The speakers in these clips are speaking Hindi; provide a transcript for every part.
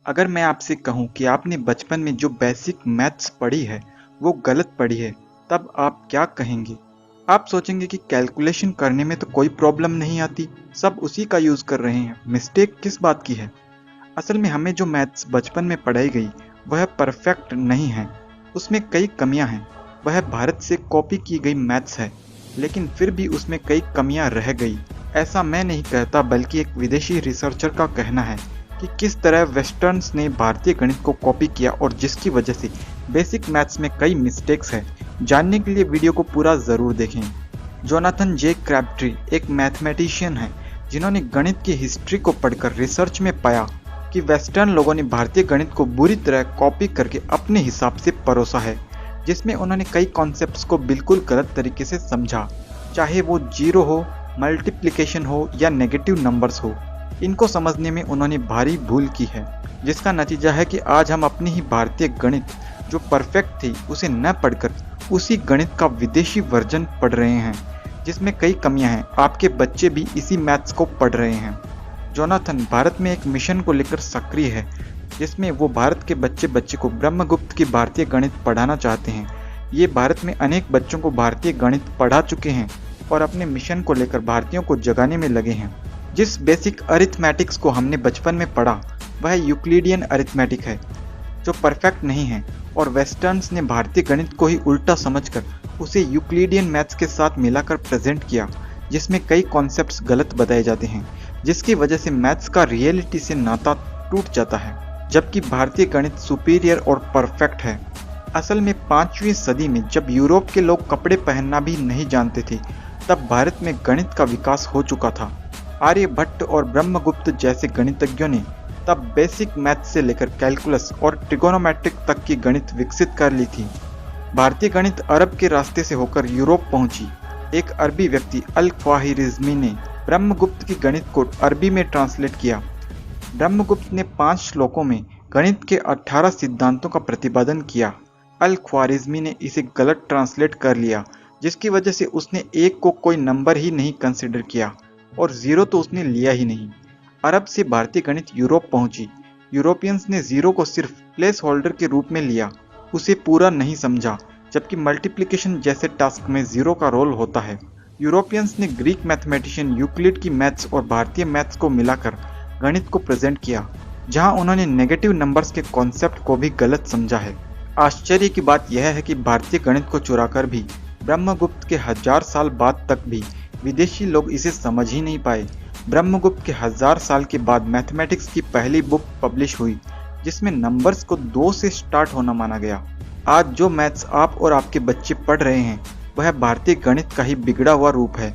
अगर मैं आपसे कहूं कि आपने बचपन में जो बेसिक मैथ्स पढ़ी है वो गलत पढ़ी है, तब आप क्या कहेंगे? आप सोचेंगे कि कैलकुलेशन करने में तो कोई प्रॉब्लम नहीं आती, सब उसी का यूज़ कर रहे हैं, मिस्टेक किस बात की है? असल में हमें जो मैथ्स बचपन में पढ़ाई गई वह परफेक्ट नहीं है, उसमें कई कमियां हैं। वह भारत से कॉपी की गई मैथ्स है, लेकिन फिर भी उसमें कई कमियां रह गई। ऐसा मैं नहीं कहता, बल्कि एक विदेशी रिसर्चर का कहना है कि किस तरह वेस्टर्न्स ने भारतीय गणित को कॉपी किया और जिसकी वजह से बेसिक मैथ्स में कई मिस्टेक्स हैं। जानने के लिए वीडियो को पूरा ज़रूर देखें। जोनाथन जे क्रैबट्री एक मैथमेटिशियन है जिन्होंने गणित की हिस्ट्री को पढ़कर रिसर्च में पाया कि वेस्टर्न लोगों ने भारतीय गणित को बुरी तरह कॉपी करके अपने हिसाब से परोसा है, जिसमें उन्होंने कई कॉन्सेप्ट्स को बिल्कुल गलत तरीके से समझा, चाहे वो जीरो हो, मल्टीप्लिकेशन हो या नेगेटिव नंबर्स हो। इनको समझने में उन्होंने भारी भूल की है, जिसका नतीजा है कि आज हम अपनी ही भारतीय गणित जो परफेक्ट थी उसे न पढ़कर उसी गणित का विदेशी वर्जन पढ़ रहे हैं, जिसमें कई कमियां हैं। आपके बच्चे भी इसी मैथ्स को पढ़ रहे हैं। जोनाथन भारत में एक मिशन को लेकर सक्रिय है, जिसमें वो भारत के बच्चे बच्चे को ब्रह्मगुप्त की भारतीय गणित पढ़ाना चाहते हैं। ये भारत में अनेक बच्चों को भारतीय गणित पढ़ा चुके हैं और अपने मिशन को लेकर भारतीयों को जगाने में लगे हैं। जिस बेसिक अरिथमेटिक्स को हमने बचपन में पढ़ा वह यूक्लिडियन अरिथमेटिक है, जो परफेक्ट नहीं है, और वेस्टर्न्स ने भारतीय गणित को ही उल्टा समझकर उसे यूक्लिडियन मैथ्स के साथ मिलाकर प्रेजेंट किया, जिसमें कई कॉन्सेप्ट्स गलत बताए जाते हैं, जिसकी वजह से मैथ्स का रियलिटी से नाता टूट जाता है, जबकि भारतीय गणित सुपीरियर और परफेक्ट है। असल में 5वीं सदी में जब यूरोप के लोग कपड़े पहनना भी नहीं जानते थे, तब भारत में गणित का विकास हो चुका था। आर्यभट्ट और ब्रह्मगुप्त जैसे गणितज्ञों ने तब बेसिक मैथ से लेकर कैलकुलस और ट्रिगोनोमेट्रिक तक की गणित विकसित कर ली थी। भारतीय गणित अरब के रास्ते से होकर यूरोप पहुंची। एक अरबी व्यक्ति अल-ख्वारिज़मी ने ब्रह्मगुप्त की गणित को अरबी में ट्रांसलेट किया। ब्रह्मगुप्त ने 5 श्लोकों में गणित के 18 सिद्धांतों का प्रतिपादन किया। अल-ख्वारिज़मी ने इसे गलत ट्रांसलेट कर लिया, जिसकी वजह से उसने 1 को कोई नंबर ही नहीं कंसिडर किया और 0 तो उसने लिया ही नहीं। अरब से भारतीय गणित यूरोप पहुंची। यूरोपियंस ने 0 को सिर्फ प्लेस होल्डर के रूप में लिया, उसे पूरा नहीं समझा, जबकि मल्टीप्लिकेशन जैसे टास्क में 0 का रोल होता है। यूरोपियंस ने ग्रीक मैथमेटिशियन यूक्लिड की मैथ्स और भारतीय मैथ्स को मिलाकर गणित को प्रेजेंट किया, जहां उन्होंने नेगेटिव नंबर्स के कॉन्सेप्ट को भी गलत समझा है। आश्चर्य की बात यह है कि भारतीय गणित को चुराकर भी ब्रह्मगुप्त के 1000 साल बाद तक भी विदेशी लोग इसे समझ ही नहीं पाए। ब्रह्मगुप्त के 1000 साल के बाद मैथमेटिक्स की पहली बुक पब्लिश हुई, जिसमें नंबर्स को 2 से स्टार्ट होना माना गया। आज जो मैथ्स आप और आपके बच्चे पढ़ रहे हैं वह भारतीय गणित का ही बिगड़ा हुआ रूप है।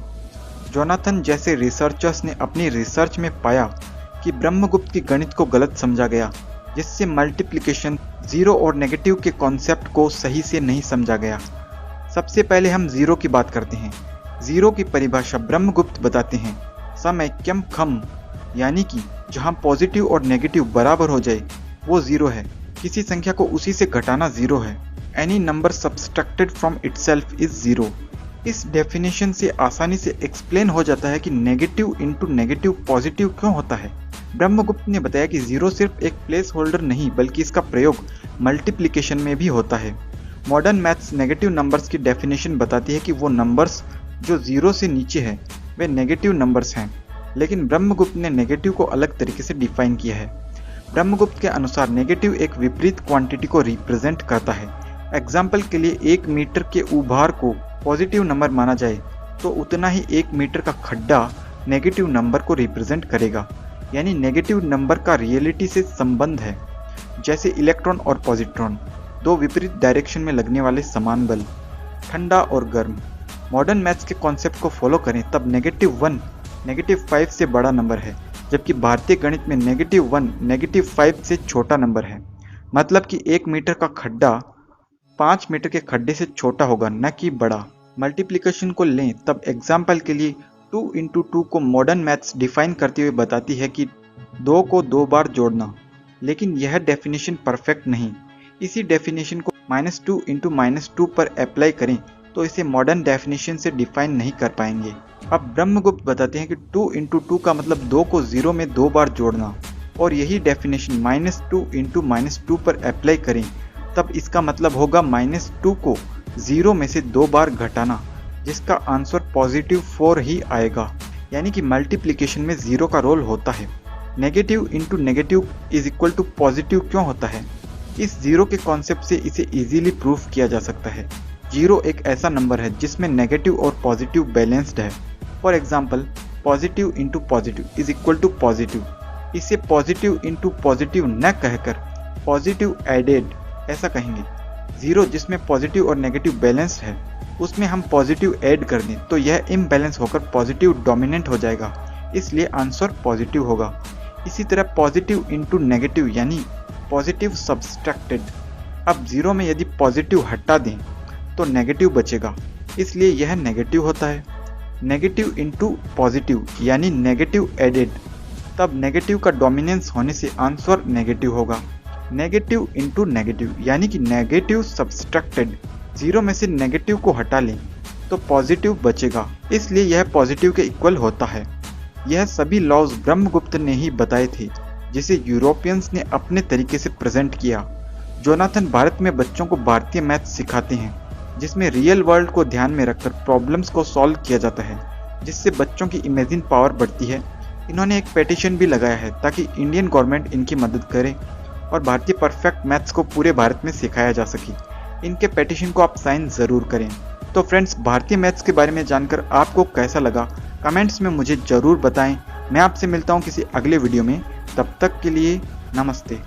जोनाथन जैसे रिसर्चर्स ने अपनी रिसर्च में पाया कि ब्रह्मगुप्त की गणित को गलत समझा गया, जिससे मल्टीप्लिकेशन, 0 और नेगेटिव के कॉन्सेप्ट को सही से नहीं समझा गया। सबसे पहले हम 0 की बात करते हैं। 0 की परिभाषा ब्रह्मगुप्त बताते हैं, समैक्यम खम, यानी कि जहां पॉजिटिव और नेगेटिव बराबर हो जाए वो 0 है। किसी संख्या को उसी से घटाना 0 है। Any number subtracted from itself is 0। इस डेफिनेशन से आसानी से एक्सप्लेन हो जाता है कि नेगेटिव इंटू नेगेटिव पॉजिटिव क्यों होता है। ब्रह्मगुप्त ने बताया कि 0 सिर्फ एक प्लेस होल्डर नहीं, बल्कि इसका प्रयोग मल्टीप्लिकेशन में भी होता है। मॉडर्न मैथ्स नेगेटिव नंबर्स की डेफिनेशन बताती है कि वो नंबर्स जो 0 से नीचे है वे नेगेटिव नंबर्स हैं, लेकिन ब्रह्मगुप्त ने नेगेटिव को अलग तरीके से डिफाइन किया है। ब्रह्मगुप्त के अनुसार नेगेटिव एक विपरीत क्वांटिटी को रिप्रेजेंट करता है। एग्जाम्पल के लिए 1 मीटर के उभार को पॉजिटिव नंबर माना जाए तो उतना ही 1 मीटर का खड्डा नेगेटिव नंबर को रिप्रेजेंट करेगा, यानी नेगेटिव नंबर का रियलिटी से संबंध है। जैसे इलेक्ट्रॉन और पॉजिट्रॉन, 2 विपरीत डायरेक्शन में लगने वाले समान बल, ठंडा और गर्म। मॉडर्न मैथ्स के कॉन्सेप्ट को फॉलो करें तब -1 -5 से बड़ा नंबर है, जबकि भारतीय गणित में -1 -5 से छोटा नंबर है। मतलब कि 1 मीटर का खड्डा 5 मीटर के खड्डे से छोटा होगा, न कि बड़ा। मल्टीप्लिकेशन को लें तब एग्जाम्पल के लिए 2 × 2 को मॉडर्न मैथ्स डिफाइन करते हुए बताती है कि 2 को 2 बार जोड़ना, लेकिन यह डेफिनेशन परफेक्ट नहीं। इसी डेफिनेशन को -2 × -2 पर अप्लाई करें तो इसे मॉडर्न डेफिनेशन से डिफाइन नहीं कर पाएंगे। अब ब्रह्मगुप्त बताते हैं कि 2 × 2 का मतलब 2 को 0 में 2 बार जोड़ना। और यही डेफिनेशन -2 इंटू -2 पर अप्लाई करें, तब इसका मतलब होगा -2 को 0 में से 2 बार घटाना, जिसका आंसर +4 ही आएगा। यानी कि मल्टीप्लिकेशन में 0 का रोल होता है। Negative into negative is equal to positive क्यों होता है? इस 0 के कॉन्सेप्ट से इसे इजीली प्रूफ किया जा सकता है। 0 एक ऐसा नंबर है जिसमें नेगेटिव और पॉजिटिव बैलेंस्ड है। For example, positive into positive is equal to positive. इसे पॉजिटिव इंटू पॉजिटिव न कहकर पॉजिटिव एडेड ऐसा कहेंगे। 0 जिसमें पॉजिटिव और नेगेटिव बैलेंस्ड है, उसमें हम पॉजिटिव ऐड कर दें तो यह इम्बैलेंस होकर पॉजिटिव डोमिनेंट हो जाएगा, इसलिए आंसर पॉजिटिव होगा। इसी तरह पॉजिटिव इंटू नेगेटिव यानी पॉजिटिव सब्सट्रैक्टेड। अब 0 में यदि पॉजिटिव हटा दें तो नेगेटिव बचेगा, इसलिए यह नेगेटिव होता है। नेगेटिव इंटू पॉजिटिव यानी नेगेटिव एडेड, तब नेगेटिव का डोमिनेंस होने से आंसर नेगेटिव होगा। नेगेटिव इंटू नेगेटिव यानी कि नेगेटिव सब्सट्रैक्टेड। 0 में से नेगेटिव को हटा लें तो पॉजिटिव बचेगा, इसलिए यह पॉजिटिव के इक्वल होता है। यह सभी लॉज ब्रह्मगुप्त ने ही बताए थे, जिसे यूरोपियंस ने अपने तरीके से प्रेजेंट किया। जोनाथन भारत में बच्चों को भारतीय मैथ्स सिखाते हैं, जिसमें रियल वर्ल्ड को ध्यान में रखकर प्रॉब्लम्स को सॉल्व किया जाता है, जिससे बच्चों की इमेजिन पावर बढ़ती है। इन्होंने एक पेटिशन भी लगाया है ताकि इंडियन गवर्नमेंट इनकी मदद करे और भारतीय परफेक्ट मैथ्स को पूरे भारत में सिखाया जा सके। इनके पेटिशन को आप साइन ज़रूर करें। तो फ्रेंड्स, भारतीय मैथ्स के बारे में जानकर आपको कैसा लगा कमेंट्स में मुझे ज़रूर बताएं। मैं आपसे मिलता हूं किसी अगले वीडियो में, तब तक के लिए नमस्ते।